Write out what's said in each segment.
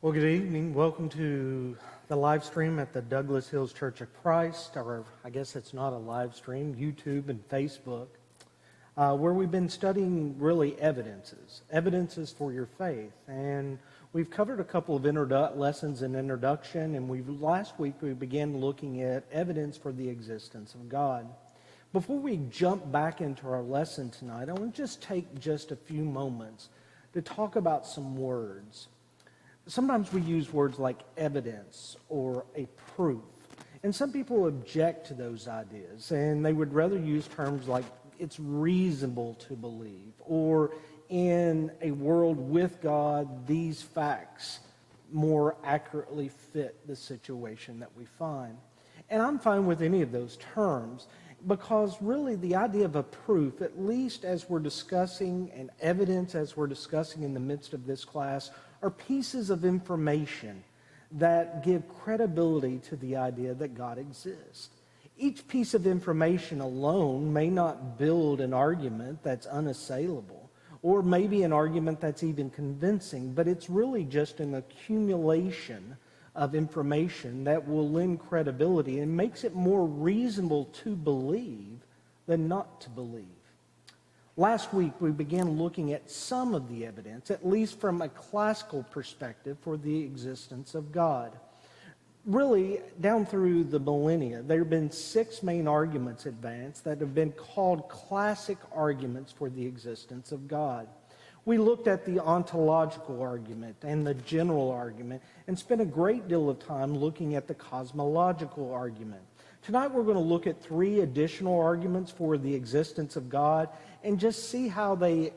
Well, good evening. Welcome to the live stream at the Douglas Hills Church of Christ, or I guess it's not a live stream, YouTube and Facebook, where we've been studying really evidences for your faith. And we've covered a couple of lessons in introduction, and last week we began looking at evidence for the existence of God. Before we jump back into our lesson tonight, I want to just take just a few moments to talk about some words. Sometimes we use words like evidence or a proof, and some people object to those ideas, and they would rather use terms like it's reasonable to believe, or in a world with God, these facts more accurately fit the situation that we find. And I'm fine with any of those terms, because really the idea of a proof, at least as we're discussing, and evidence as we're discussing in the midst of this class, are pieces of information that give credibility to the idea that God exists. Each piece of information alone may not build an argument that's unassailable, or maybe an argument that's even convincing, but it's really just an accumulation of information that will lend credibility and makes it more reasonable to believe than not to believe. Last week, we began looking at some of the evidence, at least from a classical perspective, for the existence of God. Really, down through the millennia, there have been 6 main arguments advanced that have been called classic arguments for the existence of God. We looked at the ontological argument and the general argument and spent a great deal of time looking at the cosmological argument. Tonight we're going to look at 3 additional arguments for the existence of God and just see how they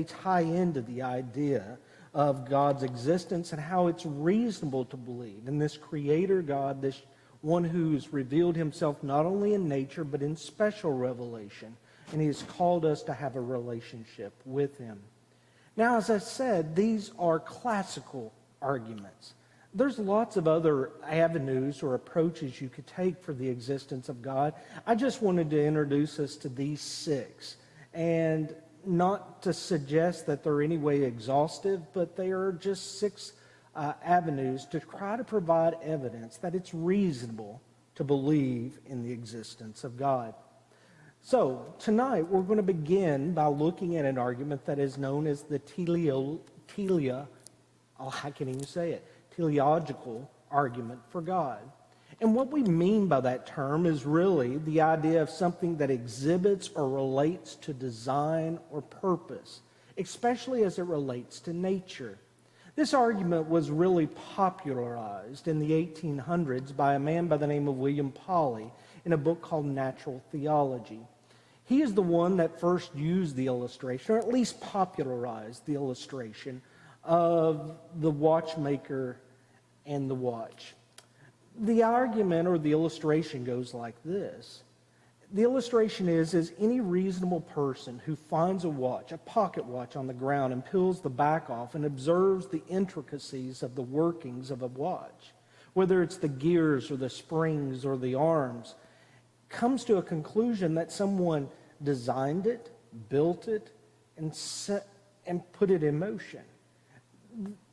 tie into the idea of God's existence and how it's reasonable to believe in this creator God, this one who's revealed himself not only in nature but in special revelation, and he has called us to have a relationship with him. Now, as I said, these are classical arguments. There's lots of other avenues or approaches you could take for the existence of God. I just wanted to introduce us to these 6, and not to suggest that they're any way exhaustive, but they are just 6 avenues to try to provide evidence that it's reasonable to believe in the existence of God. So, tonight we're going to begin by looking at an argument that is known as the teleological argument for God. And what we mean by that term is really the idea of something that exhibits or relates to design or purpose, especially as it relates to nature. This argument was really popularized in the 1800s by a man by the name of William Pauli in a book called Natural Theology. He is the one that first used the illustration, or at least popularized the illustration of the watchmaker and the watch. The argument or the illustration goes like this. The illustration is any reasonable person who finds a watch, a pocket watch on the ground, and peels the back off and observes the intricacies of the workings of a watch, whether it's the gears or the springs or the arms, comes to a conclusion that someone designed it, built it, and put it in motion.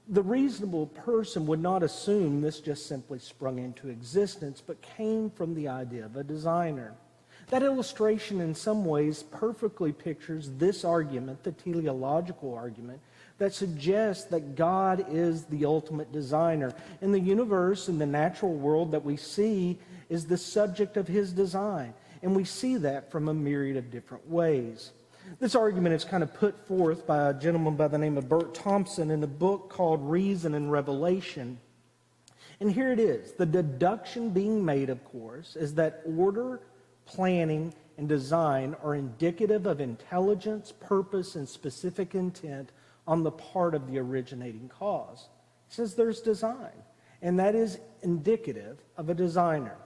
The reasonable person would not assume this just simply sprung into existence, but came from the idea of a designer. That illustration in some ways perfectly pictures this argument, the teleological argument, that suggests that God is the ultimate designer. And the universe and the natural world that we see is the subject of his design. And we see that from a myriad of different ways. This argument is kind of put forth by a gentleman by the name of Bert Thompson in a book called Reason and Revelation. And here it is. The deduction being made, of course, is that order, planning, and design are indicative of intelligence, purpose, and specific intent on the part of the originating cause. It says there's design, and that is indicative of a designer.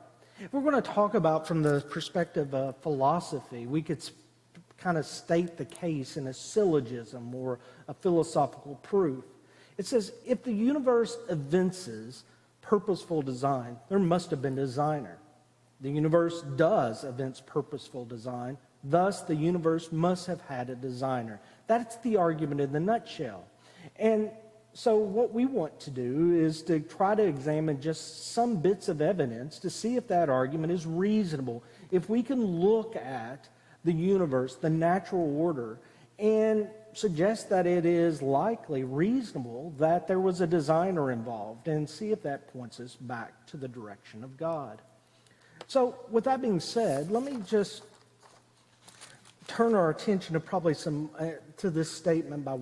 If we're going to talk about from the perspective of philosophy, we could kind of state the case in a syllogism or a philosophical proof. It says, if the universe evinces purposeful design, there must have been a designer. The universe does evince purposeful design, thus the universe must have had a designer. That's the argument in the nutshell. And So what we want to do is to try to examine just some bits of evidence to see if that argument is reasonable. If we can look at the universe, the natural order, and suggest that it is likely reasonable that there was a designer involved, and see if that points us back to the direction of God. So with that being said, let me just turn our attention to probably to this statement by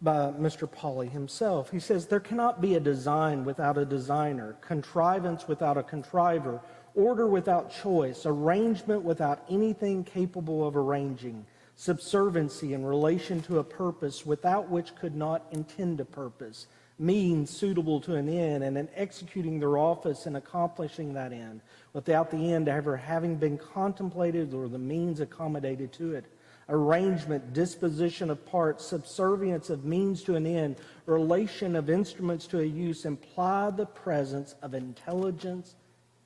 by Mr. Pauli himself. He says, there cannot be a design without a designer, contrivance without a contriver, order without choice, arrangement without anything capable of arranging, subserviency in relation to a purpose without which could not intend a purpose, means suitable to an end, and in executing their office and accomplishing that end, without the end ever having been contemplated or the means accommodated to it. Arrangement, disposition of parts, subservience of means to an end, relation of instruments to a use imply the presence of intelligence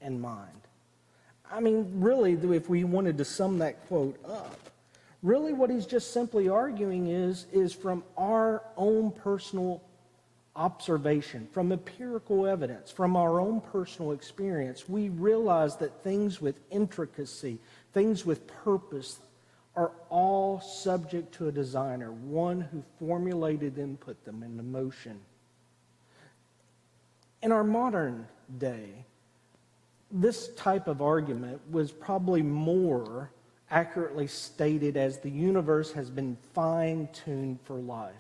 and mind. I mean, really, if we wanted to sum that quote up, really what he's just simply arguing is from our own personal observation, from empirical evidence, from our own personal experience, we realize that things with intricacy, things with purpose, are all subject to a designer, one who formulated them, put them into motion. In our modern day, this type of argument was probably more accurately stated as the universe has been fine-tuned for life,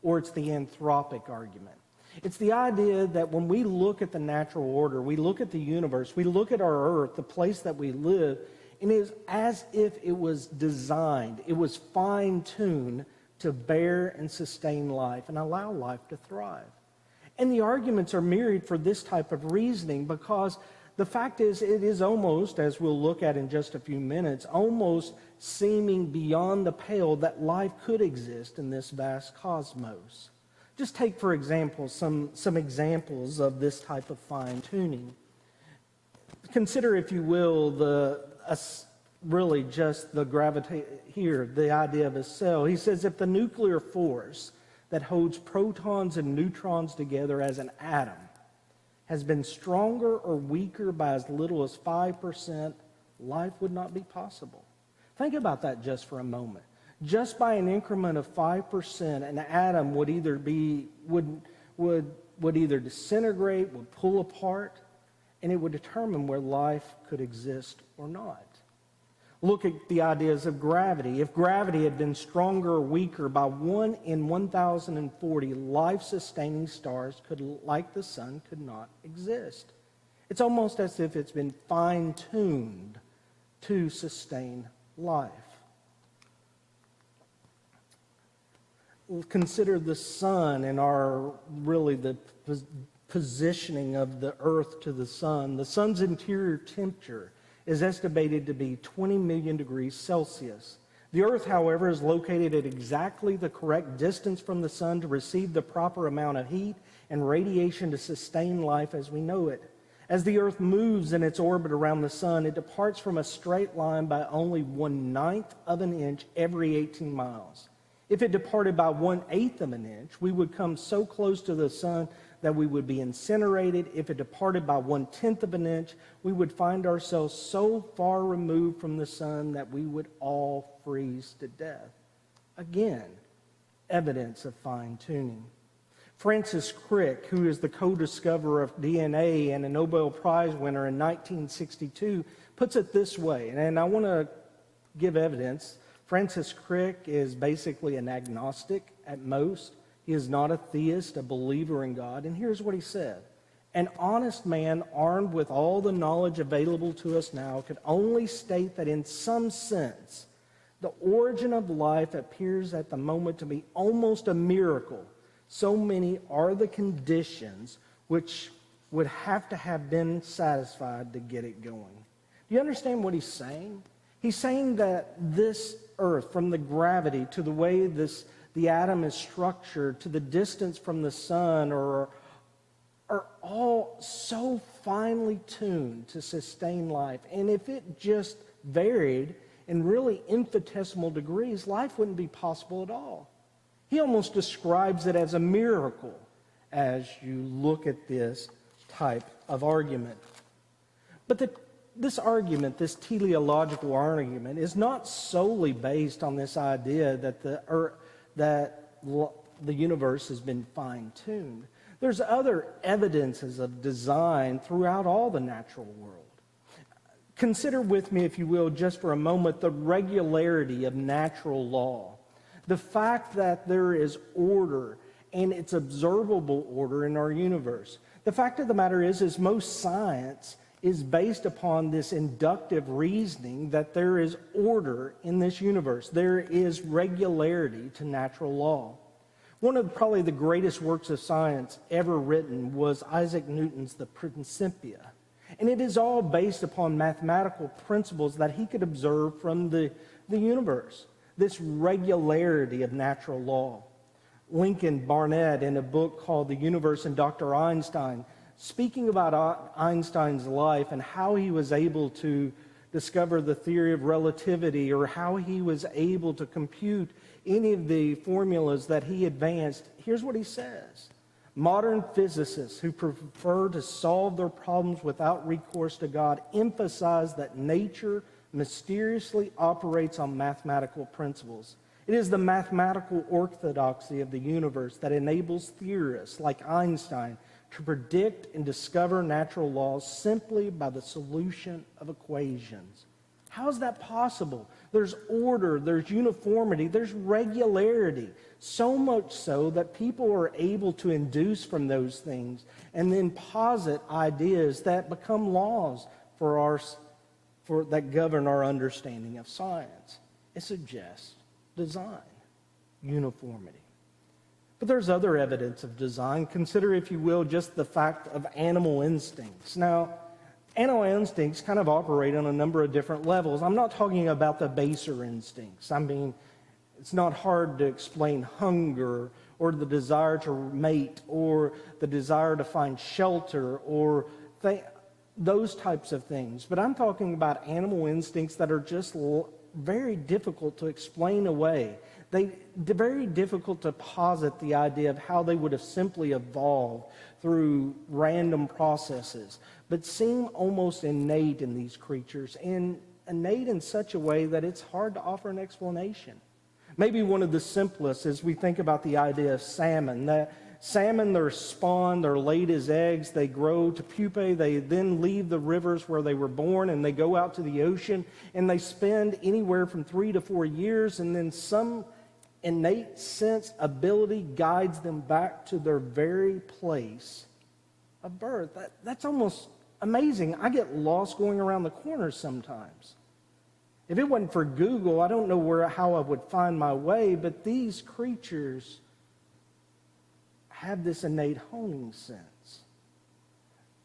or it's the Anthropic Argument. It's the idea that when we look at the natural order, we look at the universe, we look at our earth, the place that we live, and it is as if it was designed, it was fine-tuned to bear and sustain life and allow life to thrive. And the arguments are myriad for this type of reasoning because the fact is it is almost, as we'll look at in just a few minutes, almost seeming beyond the pale that life could exist in this vast cosmos. Just take, for example, some examples of this type of fine-tuning. Consider, if you will, really just the gravity here, the idea of a cell. He says if the nuclear force that holds protons and neutrons together as an atom has been stronger or weaker by as little as 5%, life would not be possible. Think about that just for a moment. Just by an increment of 5%, an atom would either disintegrate, would pull apart, and it would determine where life could exist or not. Look at the ideas of gravity. If gravity had been stronger or weaker by 1 in 1,040, life-sustaining stars, like the sun, could not exist. It's almost as if it's been fine-tuned to sustain life. Consider the sun and the positioning of the earth to the sun. The sun's interior temperature is estimated to be 20 million degrees Celsius. The earth, however, is located at exactly the correct distance from the sun to receive the proper amount of heat and radiation to sustain life as we know it. As the earth moves in its orbit around the sun, it departs from a straight line by only 1/9 of an inch every 18 miles. If it departed by 1/8 of an inch, we would come so close to the sun that we would be incinerated. If it departed by 1/10 of an inch, we would find ourselves so far removed from the sun that we would all freeze to death. Again, evidence of fine-tuning. Francis Crick, who is the co-discoverer of DNA and a Nobel Prize winner in 1962, puts it this way, and I want to give evidence. Francis Crick is basically an agnostic at most. He is not a theist, a believer in God. And here's what he said. An honest man armed with all the knowledge available to us now could only state that in some sense, the origin of life appears at the moment to be almost a miracle. So many are the conditions which would have to have been satisfied to get it going. Do you understand what he's saying? He's saying that this earth, from the gravity to the way the atom is structured, to the distance from the sun, are all so finely tuned to sustain life. And if it just varied in really infinitesimal degrees, life wouldn't be possible at all. He almost describes it as a miracle as you look at this type of argument. But this argument, this teleological argument, is not solely based on this idea that the universe has been fine-tuned. There's other evidences of design throughout all the natural world. Consider with me, if you will, just for a moment, the regularity of natural law. The fact that there is order, and it's observable order in our universe. The fact of the matter is most science is based upon this inductive reasoning that there is order in this universe. There is regularity to natural law. One of probably the greatest works of science ever written was Isaac Newton's The Principia. And it is all based upon mathematical principles that he could observe from the universe. This regularity of natural law. Lincoln Barnett, in a book called The Universe and Dr. Einstein, speaking about Einstein's life and how he was able to discover the theory of relativity, or how he was able to compute any of the formulas that he advanced, here's what he says. Modern physicists who prefer to solve their problems without recourse to God emphasize that nature mysteriously operates on mathematical principles. It is the mathematical orthodoxy of the universe that enables theorists like Einstein to predict and discover natural laws simply by the solution of equations. How is that possible? There's order, there's uniformity, there's regularity. So much so that people are able to induce from those things and then posit ideas that become laws that govern our understanding of science. It suggests design, uniformity. But there's other evidence of design. Consider, if you will, just the fact of animal instincts. Now, animal instincts kind of operate on a number of different levels. I'm not talking about the baser instincts. I mean, it's not hard to explain hunger or the desire to mate or the desire to find shelter or those types of things. But I'm talking about animal instincts that are just very difficult to explain away. They're very difficult to posit the idea of how they would have simply evolved through random processes, but seem almost innate in these creatures, and innate in such a way that it's hard to offer an explanation. Maybe one of the simplest is we think about the idea of salmon. That salmon, they're spawned, they're laid as eggs, they grow to pupae, they then leave the rivers where they were born, and they go out to the ocean, and they spend anywhere from 3 to 4 years, and then some innate sense, ability guides them back to their very place of birth. That's almost amazing. I get lost going around the corners sometimes. If it wasn't for Google, I don't know how I would find my way, but these creatures have this innate homing sense.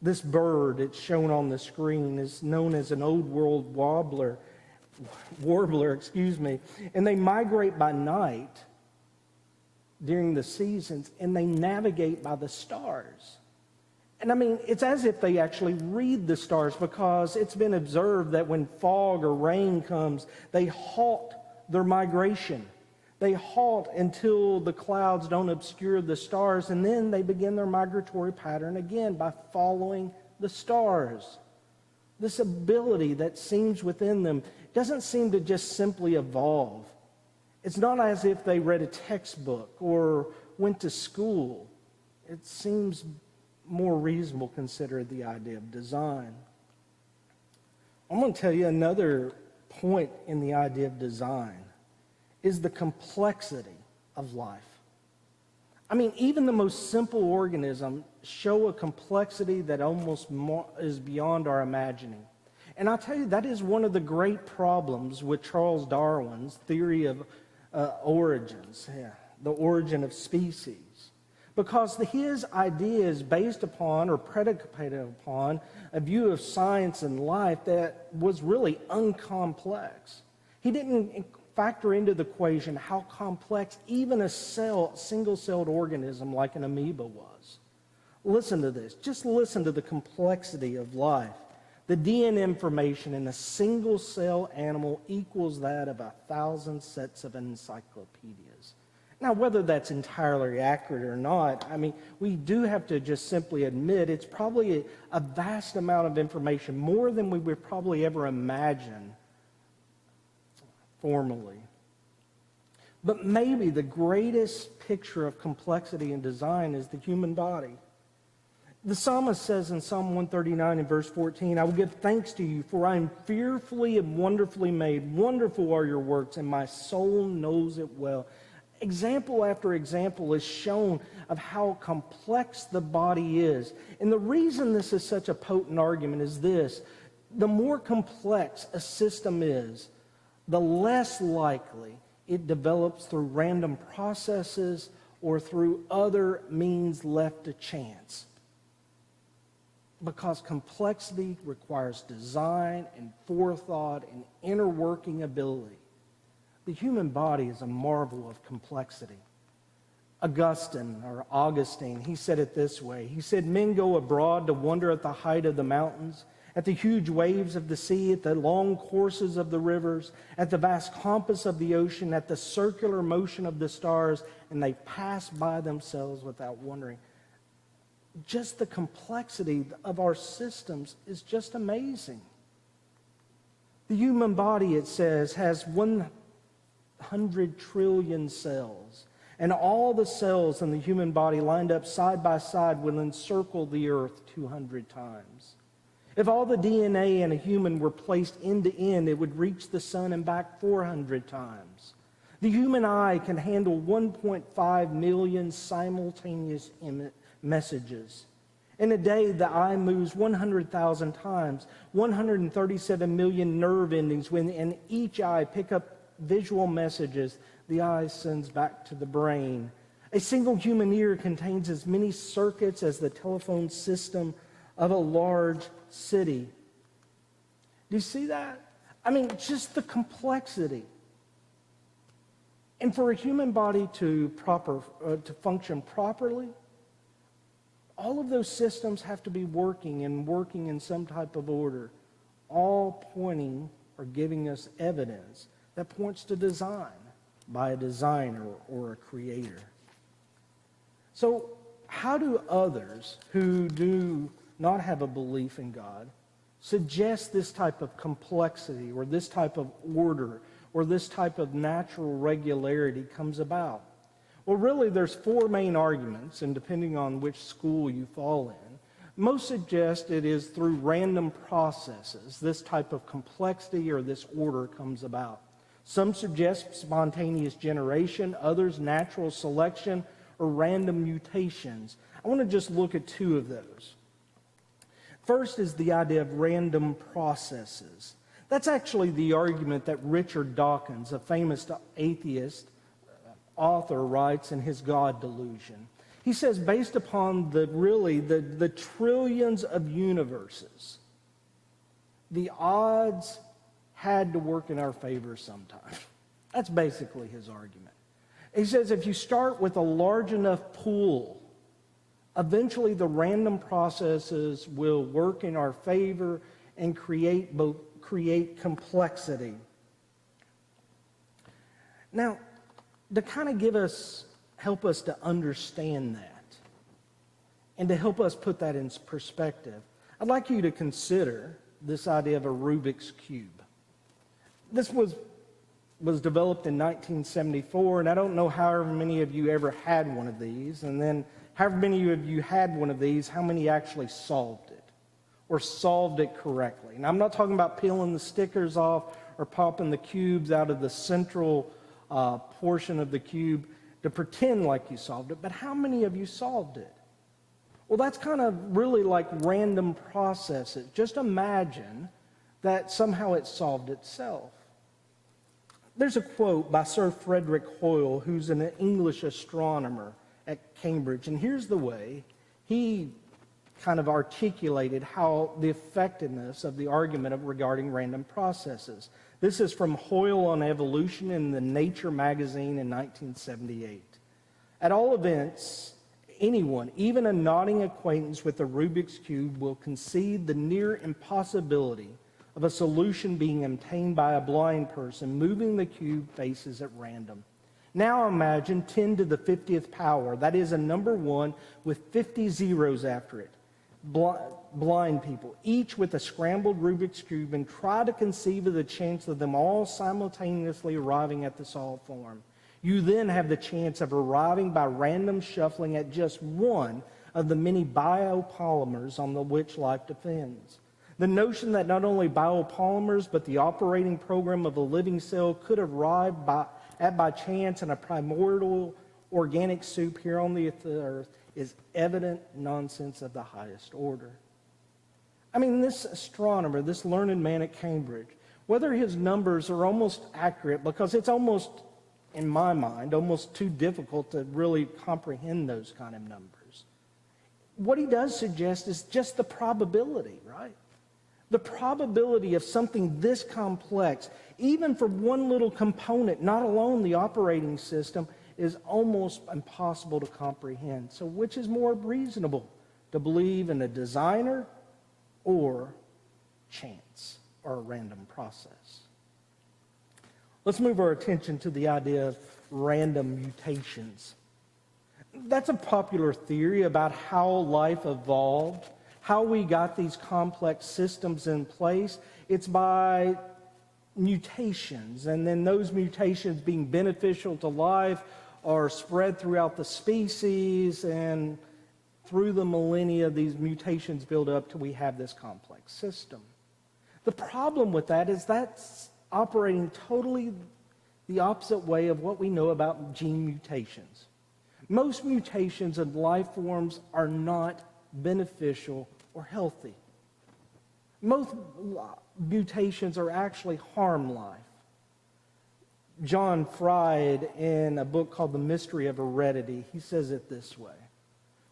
This bird, it's shown on the screen, is known as an old world warbler, and they migrate by night during the seasons, and they navigate by the stars. And I mean, it's as if they actually read the stars, because it's been observed that when fog or rain comes, they halt their migration. They halt until the clouds don't obscure the stars, and then they begin their migratory pattern again by following the stars. This ability that seems within them doesn't seem to just simply evolve. It's not as if they read a textbook or went to school. It seems more reasonable consider the idea of design. I'm going to tell you another point in the idea of design is the complexity of life. I mean, even the most simple organisms show a complexity that almost is beyond our imagining. And I'll tell you, that is one of the great problems with Charles Darwin's theory of origins, the origin of species. Because his idea is based upon or predicated upon a view of science and life that was really uncomplex. He didn't factor into the equation how complex even a single-celled organism like an amoeba was. Listen to this. Just listen to the complexity of life. The DNA information in a single-cell animal equals that of 1,000 sets of encyclopedias. Now, whether that's entirely accurate or not, we do have to just simply admit it's probably a vast amount of information, more than we would probably ever imagine formally. But maybe the greatest picture of complexity in design is the human body. The psalmist says in Psalm 139 and verse 14, "I will give thanks to you, for I am fearfully and wonderfully made. Wonderful are your works, and my soul knows it well." Example after example is shown of how complex the body is. And the reason this is such a potent argument is this: the more complex a system is, the less likely it develops through random processes or through other means left to chance. Because complexity requires design and forethought and inner working ability. The human body is a marvel of complexity. Augustine, he said it this way. He said, "Men go abroad to wonder at the height of the mountains, at the huge waves of the sea, at the long courses of the rivers, at the vast compass of the ocean, at the circular motion of the stars, and they pass by themselves without wondering." Just the complexity of our systems is just amazing. The human body, it says, has 100 trillion cells, and all the cells in the human body lined up side by side will encircle the earth 200 times. If all the DNA in a human were placed end to end, it would reach the sun and back 400 times. The human eye can handle 1.5 million simultaneous messages. In a day, the eye moves 100,000 times, 137 million nerve endings when in each eye pick up visual messages the eye sends back to the brain. A single human ear contains as many circuits as the telephone system of a large city. Do you see that? Just the complexity. And for a human body to function properly, all of those systems have to be working in some type of order, all pointing or giving us evidence that points to design by a designer or a creator. So how do others who do not have a belief in God suggest this type of complexity or this type of order or this type of natural regularity comes about? Well, really, there's four main arguments, and depending on which school you fall in, most suggest it is through random processes this type of complexity or this order comes about. Some suggest spontaneous generation, others natural selection or random mutations. I want to just look at two of those. First is the idea of random processes. That's actually the argument that Richard Dawkins, a famous atheist author, writes in his God Delusion. He says, based upon the trillions of universes, the odds had to work in our favor sometime. That's basically his argument. He says if you start with a large enough pool, eventually the random processes will work in our favor and create complexity. Now, to kind of help us to understand that, and to help us put that in perspective, I'd like you to consider this idea of a Rubik's Cube. This was developed in 1974, and I don't know however many of you ever had one of these, and then however many of you had one of these, how many actually solved it, or solved it correctly. And I'm not talking about peeling the stickers off or popping the cubes out of the central portion of the cube to pretend like you solved it, but how many of you solved it? Well, that's kind of really like random processes. Just imagine that somehow it solved itself. There's a quote by Sir Frederick Hoyle, who's an English astronomer at Cambridge, and here's the way he kind of articulated how the effectiveness of the argument regarding random processes. This is from Hoyle on Evolution in the Nature magazine in 1978. At all events, anyone, even a nodding acquaintance with the Rubik's Cube, will concede the near impossibility of a solution being obtained by a blind person moving the cube faces at random. Now imagine 10 to the 50th power. That is a number 1 with 50 zeros after it. Blind people, each with a scrambled Rubik's Cube, and try to conceive of the chance of them all simultaneously arriving at the solved form. You then have the chance of arriving by random shuffling at just one of the many biopolymers on which life depends. The notion that not only biopolymers, but the operating program of a living cell could arrive by chance in a primordial organic soup here on the earth is evident nonsense of the highest order. I mean, this astronomer, this learned man at Cambridge, whether his numbers are almost accurate, because it's almost, in my mind, almost too difficult to really comprehend those kind of numbers. What he does suggest is just the probability, right? The probability of something this complex, even for one little component, not alone the operating system, is almost impossible to comprehend. So which is more reasonable, to believe in a designer or chance or a random process? Let's move our attention to the idea of random mutations. That's a popular theory about how life evolved, how we got these complex systems in place. It's by mutations, and then those mutations being beneficial to life are spread throughout the species, and through the millennia, these mutations build up till we have this complex system. The problem with that is that's operating totally the opposite way of what we know about gene mutations. Most mutations in life forms are not beneficial or healthy. Most mutations are actually harm life. John Fried, in a book called The Mystery of Heredity, he says it this way.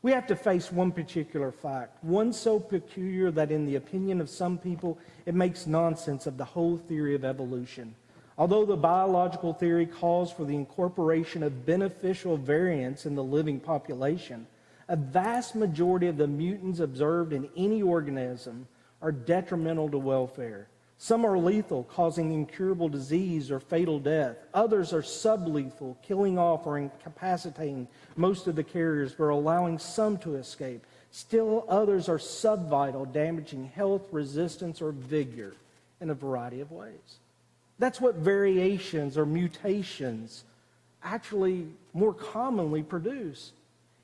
We have to face one particular fact, one so peculiar that in the opinion of some people, it makes nonsense of the whole theory of evolution. Although the biological theory calls for the incorporation of beneficial variants in the living population, a vast majority of the mutants observed in any organism are detrimental to welfare. Some are lethal, causing incurable disease or fatal death. Others are sublethal, killing off or incapacitating most of the carriers, but allowing some to escape. Still others are subvital, damaging health, resistance, or vigor in a variety of ways. That's what variations or mutations actually more commonly produce.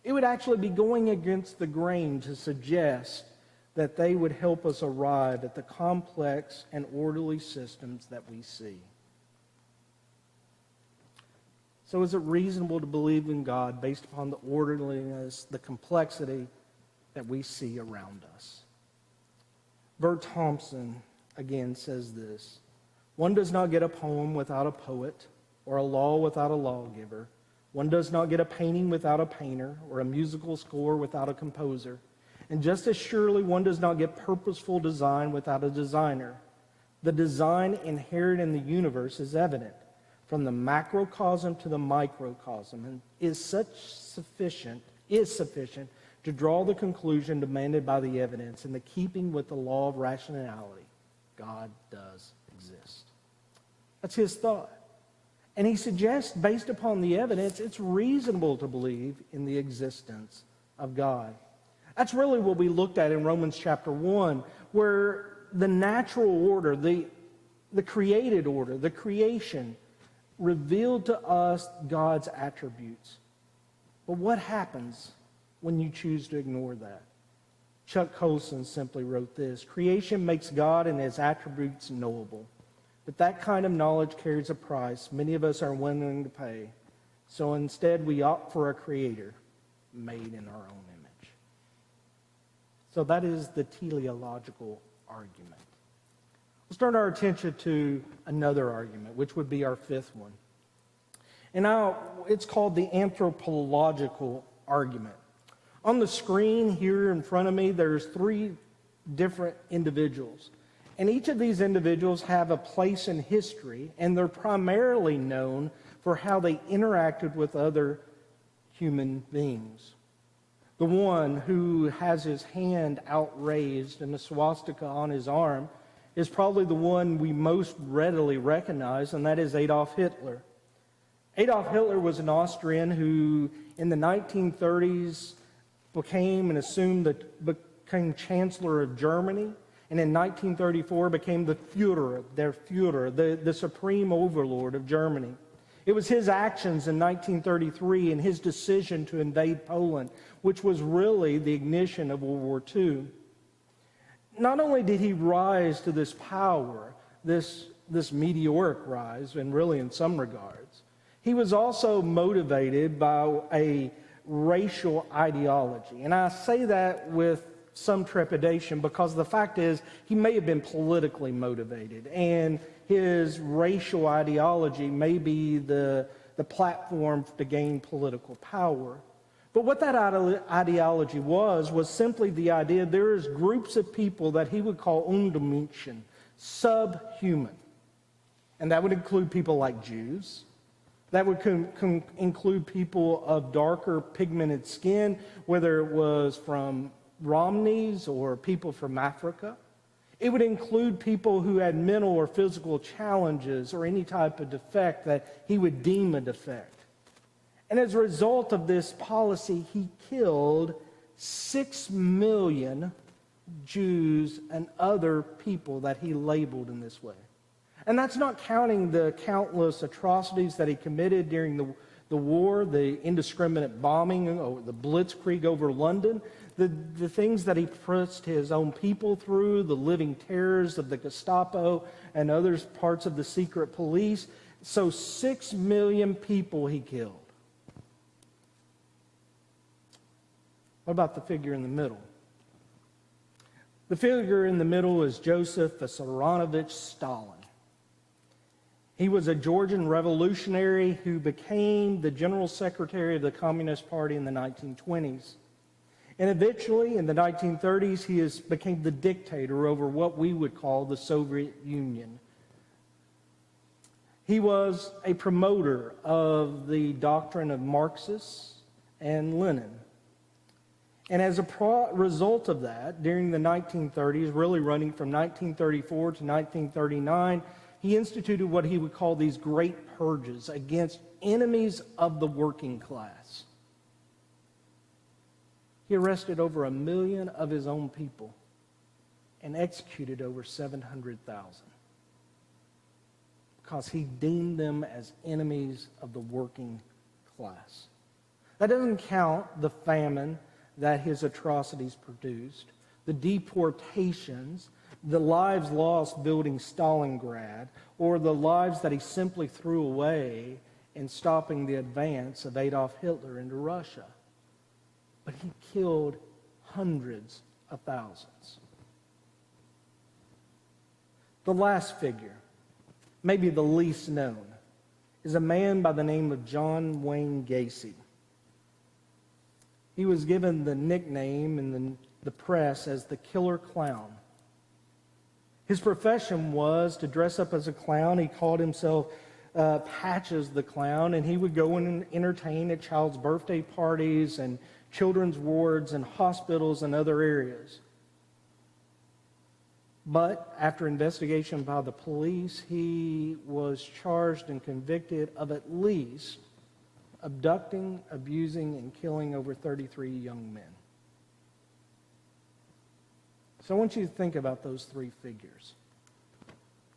It would actually be going against the grain to suggest that they would help us arrive at the complex and orderly systems that we see. So is it reasonable to believe in God based upon the orderliness, the complexity that we see around us? Bert Thompson again says this: one does not get a poem without a poet, or a law without a lawgiver. One does not get a painting without a painter, or a musical score without a composer. And just as surely one does not get purposeful design without a designer. The design inherent in the universe is evident, from the macrocosm to the microcosm, and is sufficient to draw the conclusion demanded by the evidence in the keeping with the law of rationality. God does exist. That's his thought. And he suggests, based upon the evidence, it's reasonable to believe in the existence of God. That's really what we looked at in Romans chapter 1, where the natural order, the created order, the creation, revealed to us God's attributes. But what happens when you choose to ignore that? Chuck Colson simply wrote this: creation makes God and his attributes knowable. But that kind of knowledge carries a price many of us are willing to pay. So instead we opt for a creator made in our own image. So that is the teleological argument. Let's turn our attention to another argument, which would be our fifth one. And now it's called the Anthropological Argument. On the screen here in front of me, there's three different individuals. And each of these individuals have a place in history, and they're primarily known for how they interacted with other human beings. The one who has his hand outraised and a swastika on his arm is probably the one we most readily recognize, and that is Adolf Hitler. Adolf Hitler was an Austrian who, in the 1930s, became Chancellor of Germany, and in 1934 became the Führer, the supreme overlord of Germany. It was his actions in 1933 and his decision to invade Poland, which was really the ignition of World War II. Not only did he rise to this power, this meteoric rise, and really in some regards, he was also motivated by a racial ideology. And I say that with some trepidation because the fact is he may have been politically motivated, and his racial ideology may be the platform to gain political power. But what that ideology was simply the idea there's groups of people that he would call Untermenschen, subhuman. And that would include people like Jews. That would include people of darker pigmented skin, whether it was from Romneys or people from Africa. It would include people who had mental or physical challenges or any type of defect that he would deem a defect. And as a result of this policy, he killed 6 million Jews and other people that he labeled in this way. And that's not counting the countless atrocities that he committed during the war, the indiscriminate bombing, or the blitzkrieg over London, the things that he pressed his own people through, the living terrors of the Gestapo and other parts of the secret police. So 6 million people he killed. What about the figure in the middle? The figure in the middle is Joseph Vissarionovich Stalin. He was a Georgian revolutionary who became the general secretary of the Communist Party in the 1920s. And eventually, in the 1930s, he became the dictator over what we would call the Soviet Union. He was a promoter of the doctrine of Marxists and Lenin. And as a result of that, during the 1930s, really running from 1934 to 1939, he instituted what he would call these great purges against enemies of the working class. He arrested over 1 million of his own people and executed over 700,000 because he deemed them as enemies of the working class. That doesn't count the famine that his atrocities produced, the deportations, the lives lost building Stalingrad, or the lives that he simply threw away in stopping the advance of Adolf Hitler into Russia. But he killed hundreds of thousands. The last figure, maybe the least known, is a man by the name of John Wayne Gacy. He was given the nickname in the press as the Killer Clown. His profession was to dress up as a clown. He called himself Patches the Clown, and he would go and entertain at child's birthday parties and children's wards and hospitals and other areas. But after investigation by the police, he was charged and convicted of at least abducting, abusing, and killing over 33 young men. So I want you to think about those three figures.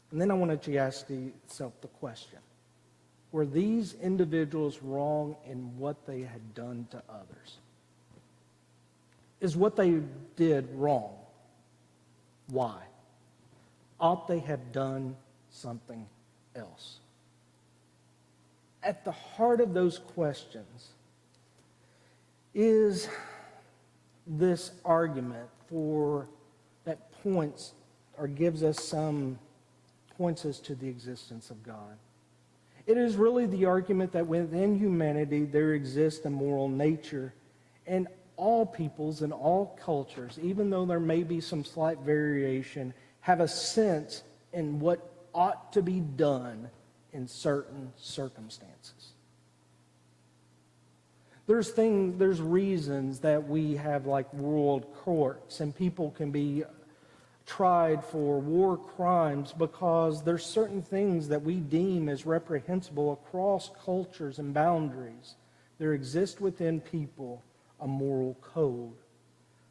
And then I want you to ask yourself the question, were these individuals wrong in what they had done to others? Is what they did wrong? Why? Ought they have done something else? At the heart of those questions is this argument that points or gives us points us to the existence of God. It is really the argument that within humanity there exists a moral nature, and all peoples and all cultures, even though there may be some slight variation, have a sense in what ought to be done in certain circumstances. There's reasons that we have like world courts, and people can be tried for war crimes because there's certain things that we deem as reprehensible across cultures and boundaries. There exists within people a moral code.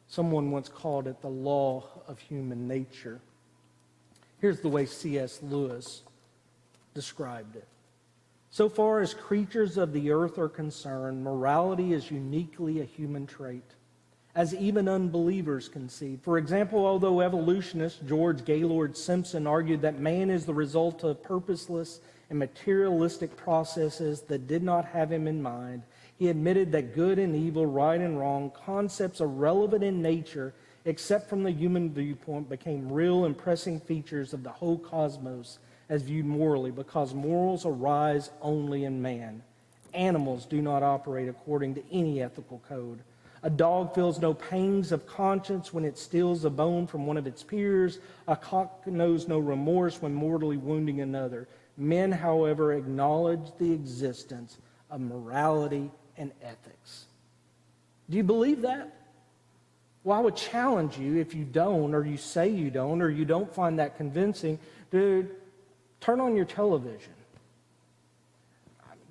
Someone once called it the law of human nature. Here's the way C.S. Lewis described it. So far as creatures of the earth are concerned, morality is uniquely a human trait, as even unbelievers concede. For example, although evolutionist George Gaylord Simpson argued that man is the result of purposeless and materialistic processes that did not have him in mind, he admitted that good and evil, right and wrong, concepts irrelevant in nature except from the human viewpoint, became real and pressing features of the whole cosmos as viewed morally, because morals arise only in man. Animals do not operate according to any ethical code. A dog feels no pangs of conscience when it steals a bone from one of its peers. A cock knows no remorse when mortally wounding another. Men, however, acknowledge the existence of morality and ethics. Do you believe that? Well, I would challenge you, if you don't, or you say you don't, or you don't find that convincing, to turn on your television.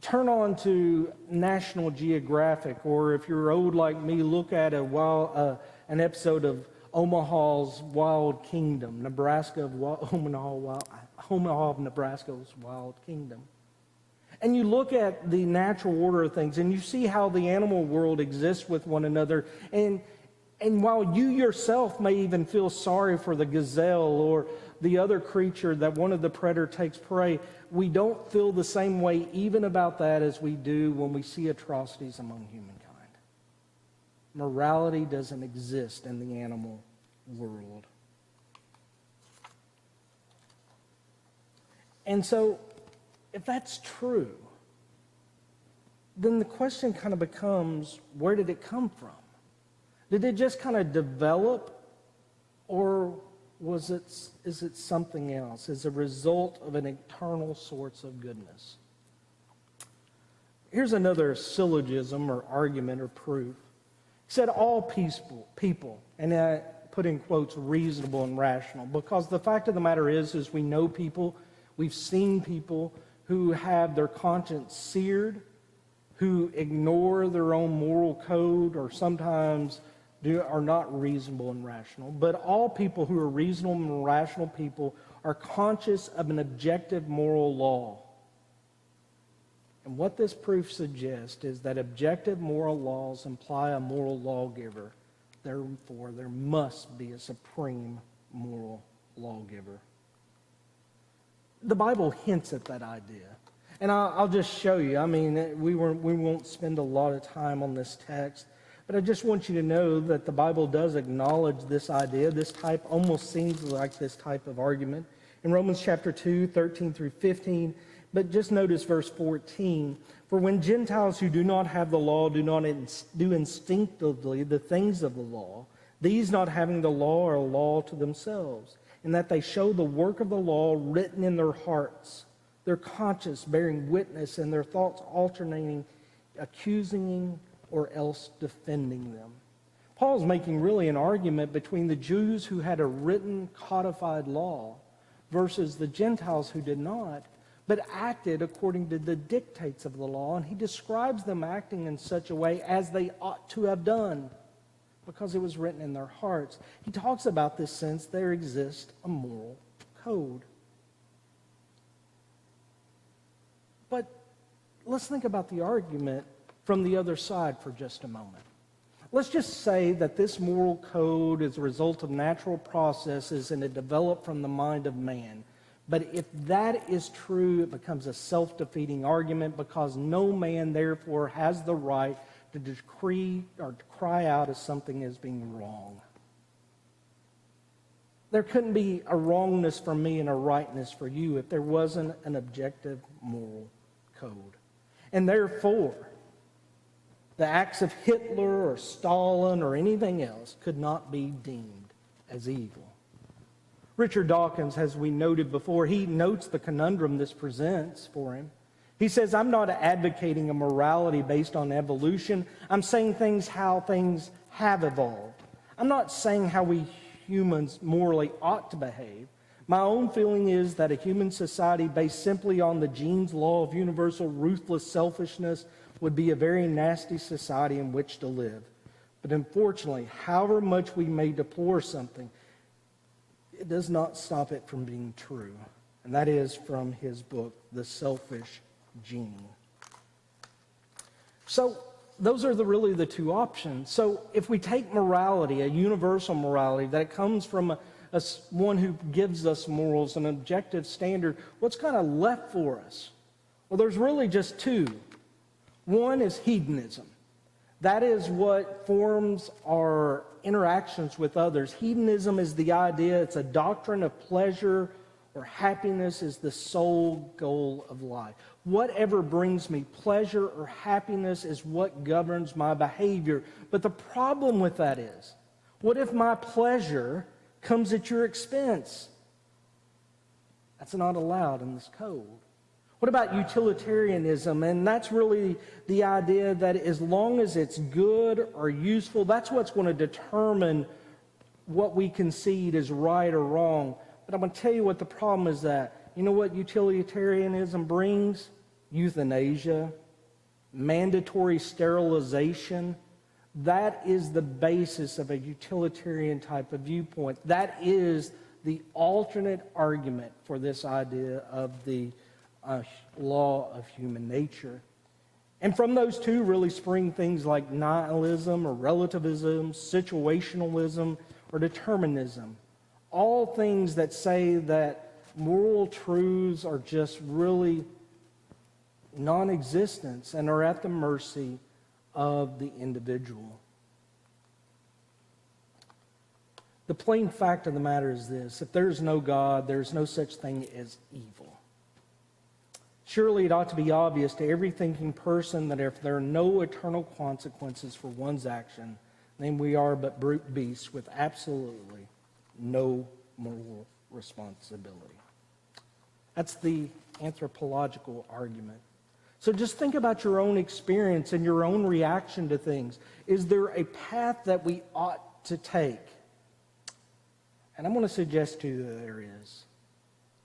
Turn on to National Geographic, or if you're old like me, look at an episode of Omaha's Wild Kingdom, Omaha of Nebraska's Wild Kingdom. And you look at the natural order of things, and you see how the animal world exists with one another. And while you yourself may even feel sorry for the gazelle or the other creature that one of the predator takes prey, we don't feel the same way even about that as we do when we see atrocities among humankind. Morality doesn't exist in the animal world. And so, if that's true, then the question kind of becomes, where did it come from? Did it just kind of develop, or is it something else as a result of an eternal source of goodness? Here's another syllogism or argument or proof. He said all people, and I put in quotes, reasonable and rational, because the fact of the matter is we know people, we've seen people who have their conscience seared, who ignore their own moral code, or sometimes are not reasonable and rational. But all people who are reasonable and rational people are conscious of an objective moral law. And what this proof suggests is that objective moral laws imply a moral lawgiver. Therefore, there must be a supreme moral lawgiver. The Bible hints at that idea. And I'll just show you. I mean, we won't spend a lot of time on this text, but I just want you to know that the Bible does acknowledge this idea. This type almost seems like this type of argument. In Romans chapter 2, 13 through 15, but just notice verse 14. For when Gentiles who do not have the law do instinctively the things of the law, these not having the law are a law to themselves, in that they show the work of the law written in their hearts, their conscience bearing witness, and their thoughts alternating, accusing or else defending them. Paul's making really an argument between the Jews who had a written, codified law versus the Gentiles who did not, but acted according to the dictates of the law. And he describes them acting in such a way as they ought to have done because it was written in their hearts. He talks about this since there exists a moral code. But let's think about the argument from the other side for just a moment. Let's just say that this moral code is a result of natural processes and it developed from the mind of man. But if that is true, it becomes a self-defeating argument because no man therefore has the right to decree or to cry out as something as being wrong. There couldn't be a wrongness for me and a rightness for you if there wasn't an objective moral code. And therefore, the acts of Hitler or Stalin or anything else could not be deemed as evil. Richard Dawkins, as we noted before, he notes the conundrum this presents for him. He says, I'm not advocating a morality based on evolution. I'm saying how things have evolved. I'm not saying how we humans morally ought to behave. My own feeling is that a human society based simply on the gene's law of universal ruthless selfishness would be a very nasty society in which to live. But unfortunately, however much we may deplore something, it does not stop it from being true. And that is from his book, The Selfish Gene. So those are really the two options. So if we take morality, a universal morality, that it comes from one who gives us morals, an objective standard, what's kind of left for us? Well, there's really just two. One is hedonism. That is what forms our interactions with others. Hedonism is the idea, it's a doctrine of pleasure or happiness is the sole goal of life. Whatever brings me pleasure or happiness is what governs my behavior. But the problem with that is, what if my pleasure comes at your expense? That's not allowed in this code. What about utilitarianism? And that's really the idea that as long as it's good or useful, that's what's going to determine what we concede is right or wrong. But I'm going to tell you what the problem is that. You know what utilitarianism brings? Euthanasia, mandatory sterilization. That is the basis of a utilitarian type of viewpoint. That is the alternate argument for this idea of the law of human nature. And from those two really spring things like nihilism or relativism, situationalism or determinism. All things that say that moral truths are just really non-existent and are at the mercy of the individual. The plain fact of the matter is this: if there is no God, there is no such thing as evil. Surely it ought to be obvious to every thinking person that if there are no eternal consequences for one's action, then we are but brute beasts with absolutely no moral responsibility. That's the anthropological argument. So just think about your own experience and your own reaction to things. Is there a path that we ought to take? And I'm going to suggest to you that there is.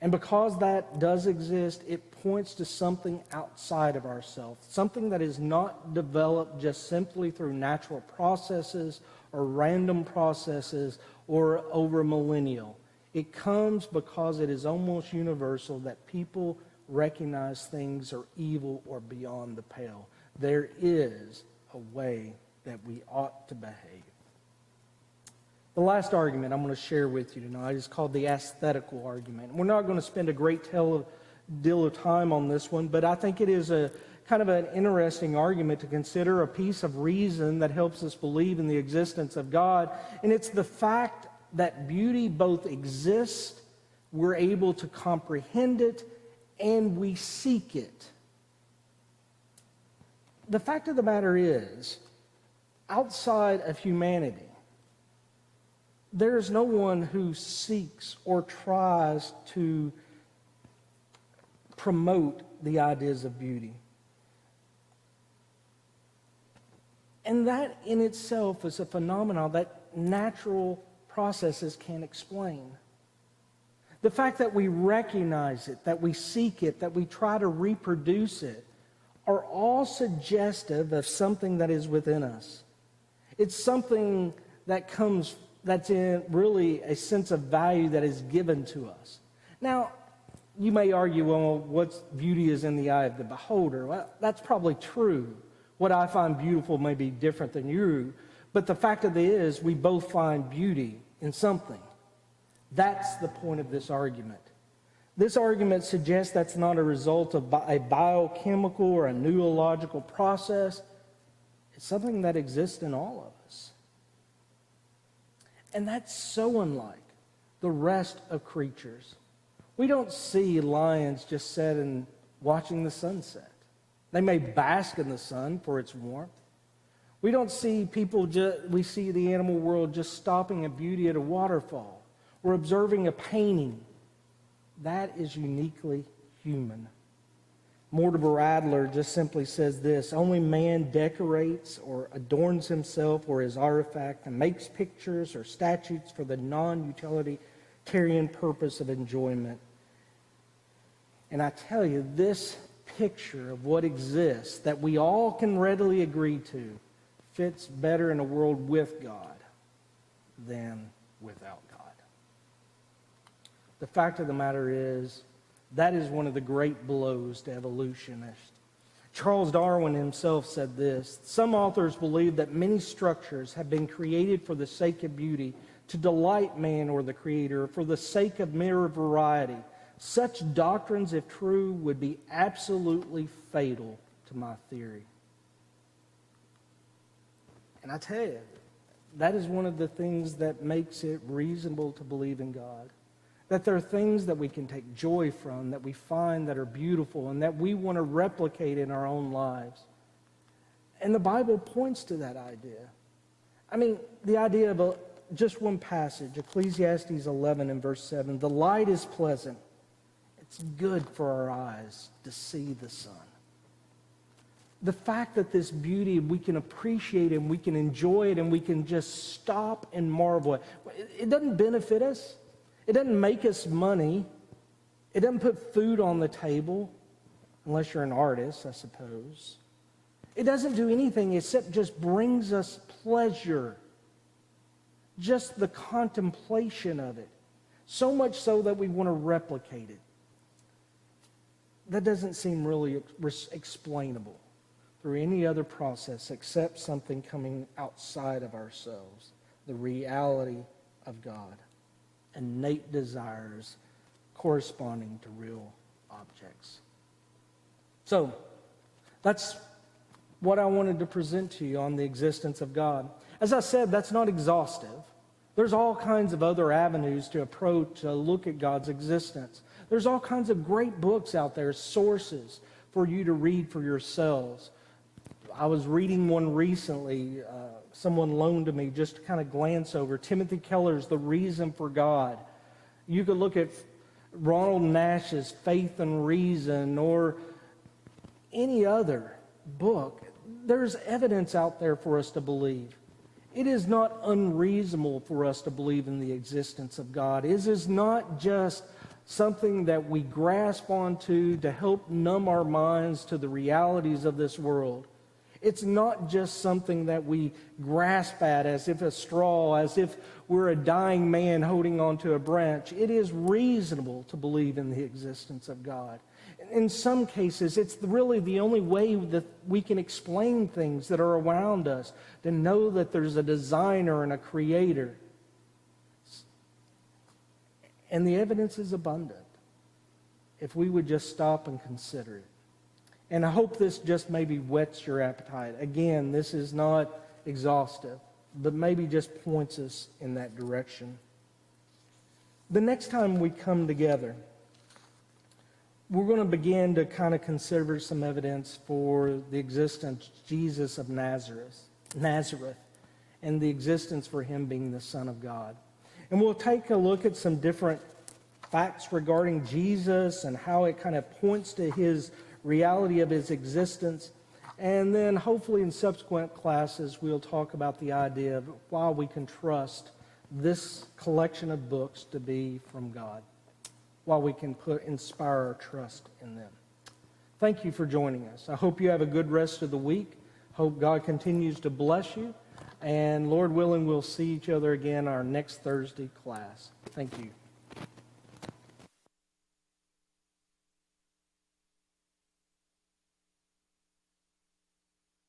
And because that does exist, it points to something outside of ourselves, something that is not developed just simply through natural processes or random processes or over millennial. It comes because it is almost universal that people recognize things are evil or beyond the pale. There is a way that we ought to behave. The last argument I'm going to share with you tonight is called the Aesthetical Argument. We're not going to spend a great deal of time on this one, but I think it is a kind of an interesting argument to consider, a piece of reason that helps us believe in the existence of God. And it's the fact that beauty both exists, we're able to comprehend it, and we seek it. The fact of the matter is, outside of humanity, there is no one who seeks or tries to promote the ideas of beauty. And that in itself is a phenomenon that natural processes can't explain. The fact that we recognize it, that we seek it, that we try to reproduce it, are all suggestive of something that is within us. It's something that comes, that's in really a sense of value that is given to us. Now, you may argue, well, what's beauty is in the eye of the beholder. Well, that's probably true. What I find beautiful may be different than you, but the fact of it is, we both find beauty in something. That's the point of this argument. This argument suggests that's not a result of a biochemical or a neurological process. It's something that exists in all of us. And that's so unlike the rest of creatures. We don't see lions just sitting watching the sunset. They may bask in the sun for its warmth. We don't see we see the animal world just stopping at beauty at a waterfall or observing a painting. That is uniquely human. Mortimer Adler just simply says this: only man decorates or adorns himself or his artifact and makes pictures or statues for the non-utilitarian purpose of enjoyment. And I tell you, this picture of what exists that we all can readily agree to fits better in a world with God than without God. The fact of the matter is, that is one of the great blows to evolutionists. Charles Darwin himself said this: some authors believe that many structures have been created for the sake of beauty, to delight man or the creator, for the sake of mere variety. Such doctrines, if true, would be absolutely fatal to my theory. And I tell you, that is one of the things that makes it reasonable to believe in God. That there are things that we can take joy from, that we find that are beautiful, and that we want to replicate in our own lives. And the Bible points to that idea. I mean, the idea of just one passage, Ecclesiastes 11 and verse 7, the light is pleasant. It's good for our eyes to see the sun. The fact that this beauty, we can appreciate it, and we can enjoy it, and we can just stop and marvel at it. It doesn't benefit us. It doesn't make us money. It doesn't put food on the table, unless you're an artist, I suppose. It doesn't do anything except just brings us pleasure. Just the contemplation of it. So much so that we want to replicate it. That doesn't seem really explainable through any other process except something coming outside of ourselves. The reality of God. Innate desires corresponding to real objects. So, that's what I wanted to present to you on the existence of God. As I said, that's not exhaustive. There's all kinds of other avenues to approach, to look at God's existence. There's all kinds of great books out there, sources for you to read for yourselves. I was reading one recently, someone loaned to me just to kind of glance over. Timothy Keller's The Reason for God. You could look at Ronald Nash's Faith and Reason or any other book. There's evidence out there for us to believe. It is not unreasonable for us to believe in the existence of God. It is not just something that we grasp onto to help numb our minds to the realities of this world. It's not just something that we grasp at as if a straw, as if we're a dying man holding onto a branch. It is reasonable to believe in the existence of God. In some cases, it's really the only way that we can explain things that are around us, to know that there's a designer and a creator. And the evidence is abundant if we would just stop and consider it. And I hope this just maybe whets your appetite. Again, this is not exhaustive, but maybe just points us in that direction. The next time we come together, we're going to begin to kind of consider some evidence for the existence of Jesus of Nazareth, and the existence for him being the Son of God. And we'll take a look at some different facts regarding Jesus and how it kind of points to his reality of his existence. And then hopefully in subsequent classes we'll talk about the idea of why we can trust this collection of books to be from God, why we can inspire our trust in them. Thank you for joining us. I hope you have a good rest of the week. Hope God continues to bless you. And Lord willing, we'll see each other again our next Thursday class. Thank you.